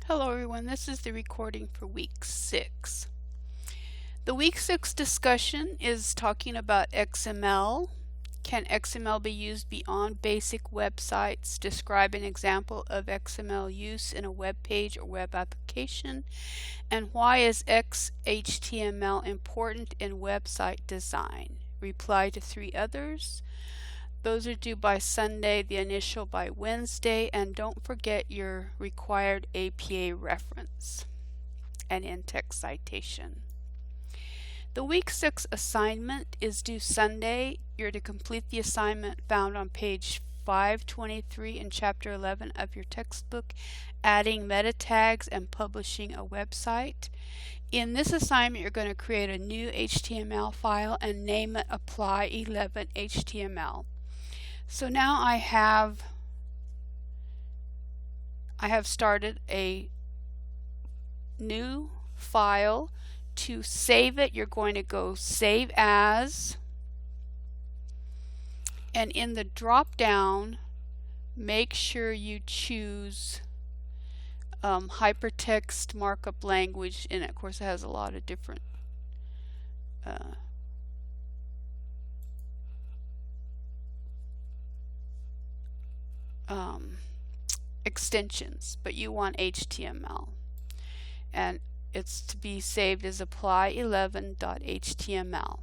Hello everyone, this is the recording for week 6. The week 6 discussion is talking about XML. Can XML be used beyond basic websites? Describe an example of XML use in a web page or web application. And why is XHTML important in website design? Reply to 3 others. Those are due by Sunday, the initial by Wednesday, and don't forget your required APA reference and in-text citation. The week 6 assignment is due Sunday. You're to complete the assignment found on page 523 in chapter 11 of your textbook, adding meta tags and publishing a website. In this assignment, you're going to create a new HTML file and name it Apply 11 HTML. So now I have started a new file. To save it, you're going to go Save As, and in the drop down, make sure you choose hypertext markup language, and of course it has a lot of different extensions, but you want HTML, and it's to be saved as apply11.html.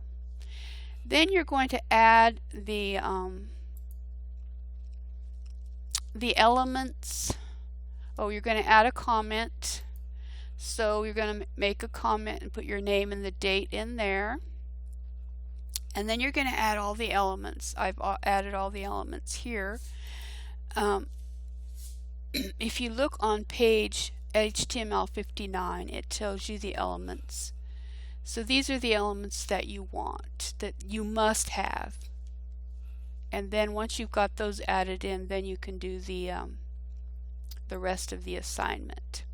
Then you're going to add the elements. You're going to add a comment. So you're going to make a comment and put your name and the date in there. And then you're going to add all the elements. I've added all the elements here. If you look on page HTML 59, it tells you the elements. So these are the elements that you want, that you must have. And then once you've got those added in, then you can do the rest of the assignment.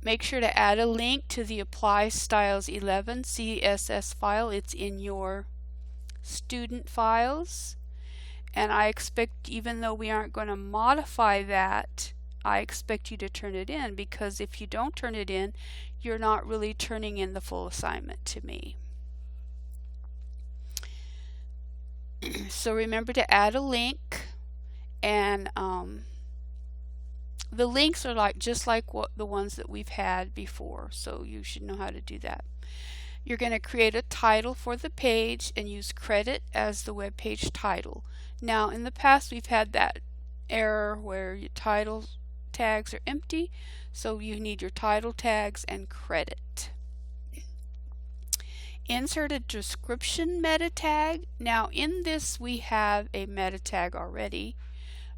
Make sure to add a link to the Apply Styles 11 CSS file. It's in your student files. And I expect, even though we aren't going to modify that, I expect you to turn it in, because if you don't turn it in, you're not really turning in the full assignment to me. So remember to add a link, and the links are just like the ones that we've had before, so you should know how to do that. You're going to create a title for the page and use credit as the web page title. Now in the past we've had that error where your title tags are empty, so you need your title tags and credit. Insert a description meta tag. Now in this we have a meta tag already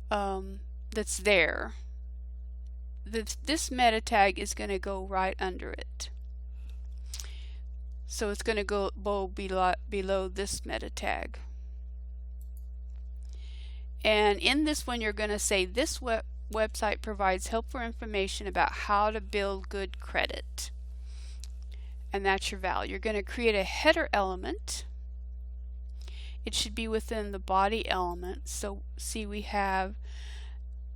that's there. This meta tag is going to go right under it. So it's going to go below this meta tag. And in this one you're going to say this website provides helpful information about how to build good credit. And that's your value. You're going to create a header element. It should be within the body element. So see, we have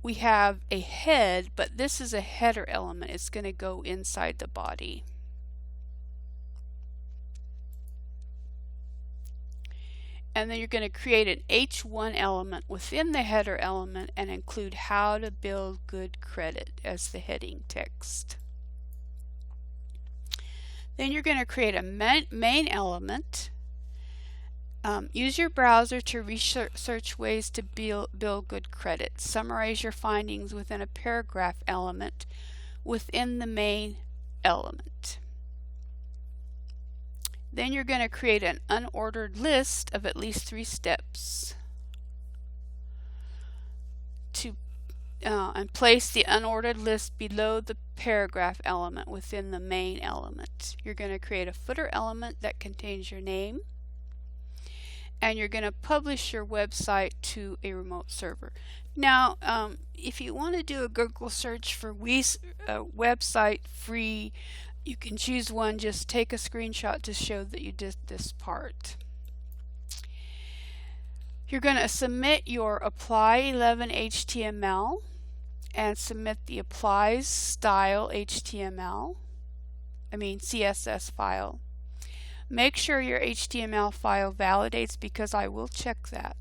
a head, but this is a header element. It's going to go inside the body. And then you're going to create an H1 element within the header element and include how to build good credit as the heading text. Then you're going to create a main element. Use your browser to research ways to build good credit. Summarize your findings within a paragraph element within the main element. Then you're going to create an unordered list of at least 3 steps and place the unordered list below the paragraph element within the main element. You're going to create a footer element that contains your name, and you're going to publish your website to a remote server. Now if you want to do a Google search for website free, you can choose one. Just take a screenshot to show that you did this part. You're going to submit your Apply 11 HTML and submit the applies style CSS file. Make sure your HTML file validates because I will check that.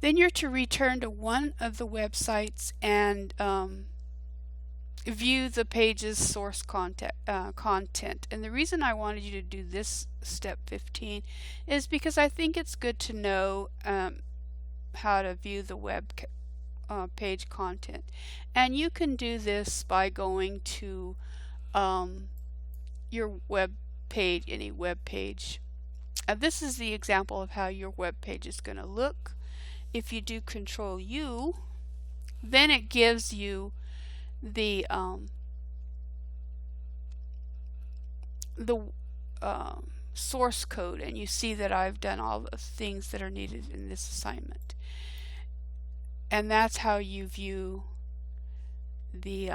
Then you're to return to one of the websites and view the page's source content. And the reason I wanted you to do this step 15 is because I think it's good to know how to view the web page content. And you can do this by going to your web page, any web page. This is the example of how your web page is going to look. If you do Control U, then it gives you the source code, and you see that I've done all the things that are needed in this assignment. And that's how you view the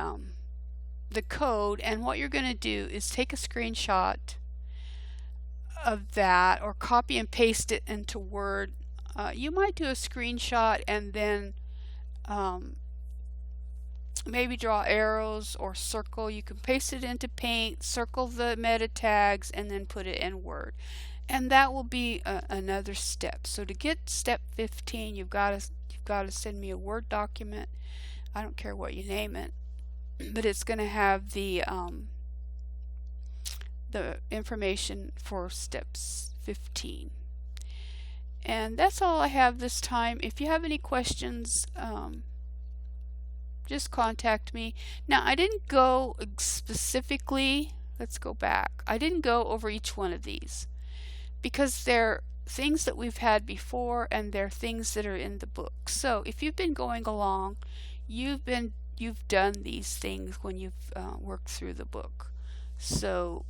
code. And what you're going to do is take a screenshot of that or copy and paste it into Word. You might do a screenshot and then maybe draw arrows or circle. You can paste it into Paint, circle the meta tags, and then put it in Word. And that will be another step. So to get step 15, you've got to send me a Word document. I don't care what you name it, but it's going to have the information for steps 15. And that's all I have this time. If you have any questions, just contact me. Now, I didn't go specifically, let's go back. I didn't go over each one of these because they're things that we've had before and they're things that are in the book. So if you've been going along, you've done these things when you've worked through the book. So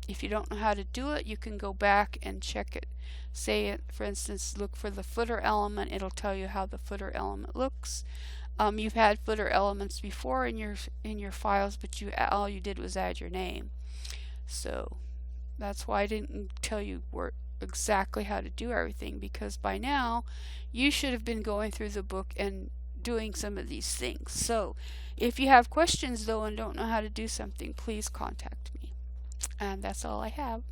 if you don't know how to do it, you can go back and check it. Say it, for instance, look for the footer element. It'll tell you how the footer element looks. You've had footer elements before in your files, but all you did was add your name. So that's why I didn't tell you exactly how to do everything, because by now you should have been going through the book and doing some of these things. So if you have questions though and don't know how to do something, please contact me. And that's all I have.